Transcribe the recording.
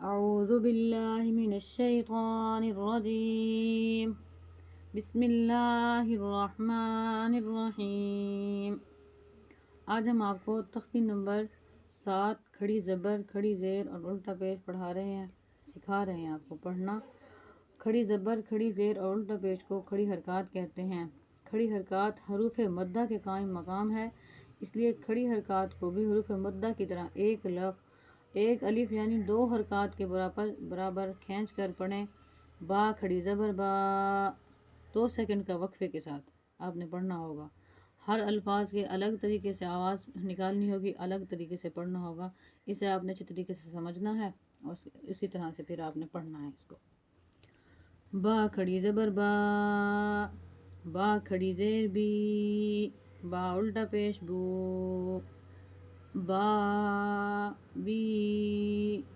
اعوذ باللہ من الشیطان الرجیم بسم اللہ الرحمن الرحیم۔ آج ہم آپ کو تختی نمبر 7 کھڑی زبر کھڑی زیر اور الٹا پیش پڑھا رہے ہیں، سکھا رہے ہیں آپ کو پڑھنا۔ کھڑی زبر کھڑی زیر اور الٹا پیش کو کھڑی حرکات کہتے ہیں۔ کھڑی حرکات حروف مدہ کے قائم مقام ہے، اس لیے کھڑی حرکات کو بھی حروف مدہ کی طرح ایک الف یعنی 2 حرکات کے برابر کھینچ کر پڑھیں۔ با کھڑی زبر با، 2 سیکنڈ کا وقفے کے ساتھ آپ نے پڑھنا ہوگا۔ ہر الفاظ کے الگ طریقے سے آواز نکالنی ہوگی، الگ طریقے سے پڑھنا ہوگا۔ اسے آپ نے اچھے طریقے سے سمجھنا ہے اور اسی طرح سے پھر آپ نے پڑھنا ہے اس کو۔ با کھڑی زبر با، با کھڑی زیر بی، با الٹا پیش بو، با بی۔